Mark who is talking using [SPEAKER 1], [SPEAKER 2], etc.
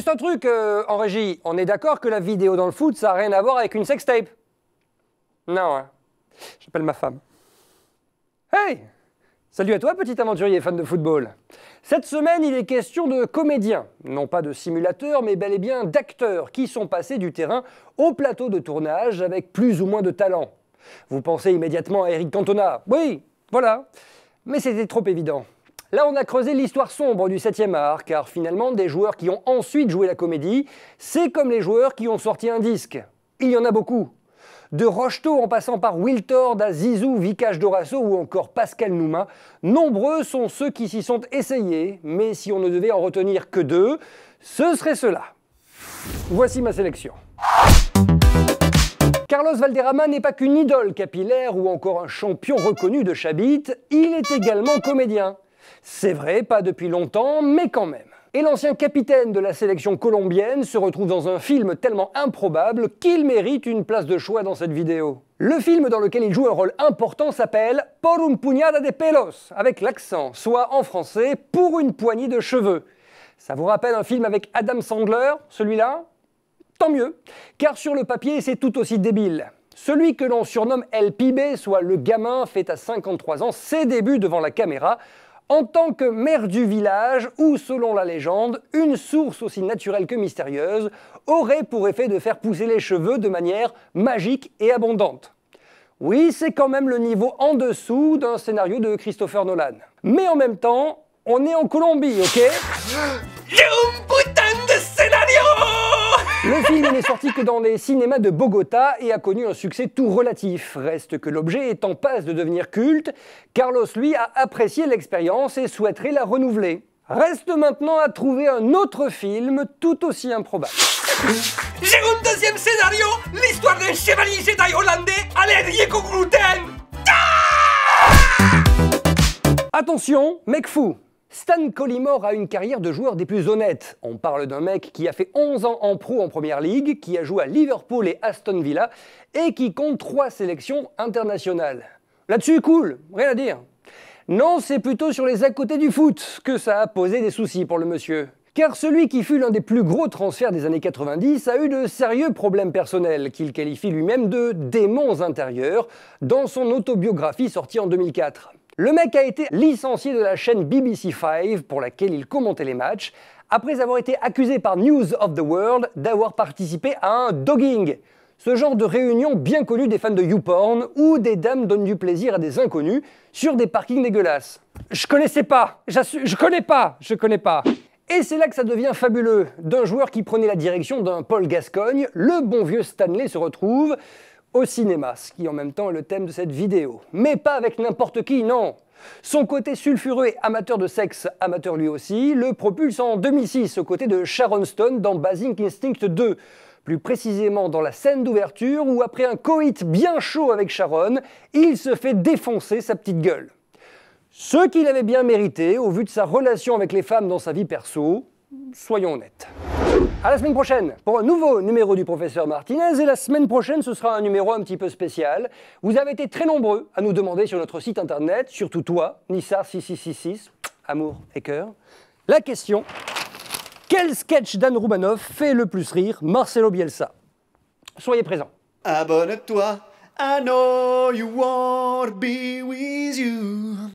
[SPEAKER 1] Juste un truc, en régie, on est d'accord que la vidéo dans le foot, ça n'a rien à voir avec une sextape? Non, hein. J'appelle ma femme. Hey! Salut à toi, petit aventurier fan de football. Cette semaine, il est question de comédiens, non pas de simulateurs, mais bel et bien d'acteurs qui sont passés du terrain au plateau de tournage avec plus ou moins de talent. Vous pensez immédiatement à Eric Cantona? Oui, voilà. Mais c'était trop évident. Là, on a creusé l'histoire sombre du 7e art, car finalement, des joueurs qui ont ensuite joué la comédie, c'est comme les joueurs qui ont sorti un disque. Il y en a beaucoup. De Rocheteau en passant par Wiltord à Zizou, Vikash Dorasso ou encore Pascal Nouma, nombreux sont ceux qui s'y sont essayés, mais si on ne devait en retenir que deux, ce serait ceux-là. Voici ma sélection. Carlos Valderrama n'est pas qu'une idole capillaire ou encore un champion reconnu de Chabit, il est également comédien. C'est vrai, pas depuis longtemps, mais quand même. Et l'ancien capitaine de la sélection colombienne se retrouve dans un film tellement improbable qu'il mérite une place de choix dans cette vidéo. Le film dans lequel il joue un rôle important s'appelle Por un puñado de pelos, avec l'accent, soit en français, pour une poignée de cheveux. Ça vous rappelle un film avec Adam Sandler, celui-là? Tant mieux, car sur le papier c'est tout aussi débile. Celui que l'on surnomme El Pibe, soit le gamin, fait à 53 ans ses débuts devant la caméra, en tant que maire du village où, selon la légende, une source aussi naturelle que mystérieuse aurait pour effet de faire pousser les cheveux de manière magique et abondante. Oui, c'est quand même le niveau en dessous d'un scénario de Christopher Nolan. Mais en même temps, on est en Colombie, ok?
[SPEAKER 2] J'ai un putain de scénario!
[SPEAKER 1] Le film n'est sorti que dans les cinémas de Bogota et a connu un succès tout relatif. Reste que l'objet est en passe de devenir culte, Carlos, lui, a apprécié l'expérience et souhaiterait la renouveler. Reste maintenant à trouver un autre film tout aussi improbable.
[SPEAKER 2] J'ai un deuxième scénario, l'histoire d'un chevalier Jedi hollandais allergique au gluten!
[SPEAKER 1] Attention, mec fou! Stan Collymore a une carrière de joueur des plus honnêtes. On parle d'un mec qui a fait 11 ans en pro en Première Ligue, qui a joué à Liverpool et Aston Villa, et qui compte 3 sélections internationales. Là-dessus, cool, rien à dire. Non, c'est plutôt sur les à côté du foot que ça a posé des soucis pour le monsieur. Car celui qui fut l'un des plus gros transferts des années 90 a eu de sérieux problèmes personnels, qu'il qualifie lui-même de démons intérieurs, dans son autobiographie sortie en 2004. Le mec a été licencié de la chaîne BBC 5 pour laquelle il commentait les matchs, après avoir été accusé par News of the World d'avoir participé à un dogging. Ce genre de réunion bien connue des fans de YouPorn où des dames donnent du plaisir à des inconnus sur des parkings dégueulasses. Je connaissais pas, je connais pas. Et c'est là que ça devient fabuleux. D'un joueur qui prenait la direction d'un Paul Gascogne, le bon vieux Stanley se retrouve au cinéma, ce qui en même temps est le thème de cette vidéo. Mais pas avec n'importe qui, non. Son côté sulfureux et amateur de sexe, amateur lui aussi, le propulse en 2006 aux côtés de Sharon Stone dans Basic Instinct 2. Plus précisément dans la scène d'ouverture où après un coït bien chaud avec Sharon, il se fait défoncer sa petite gueule. Ce qu'il avait bien mérité au vu de sa relation avec les femmes dans sa vie perso, soyons honnêtes. À la semaine prochaine pour un nouveau numéro du Professeur Martinez, et la semaine prochaine ce sera un numéro un petit peu spécial. Vous avez été très nombreux à nous demander sur notre site internet, surtout toi, Nissar6666, amour et cœur, la question: quel sketch d'Anne Roumanoff fait le plus rire Marcelo Bielsa? Soyez présents.
[SPEAKER 3] Abonne-toi, I know you want to be with you.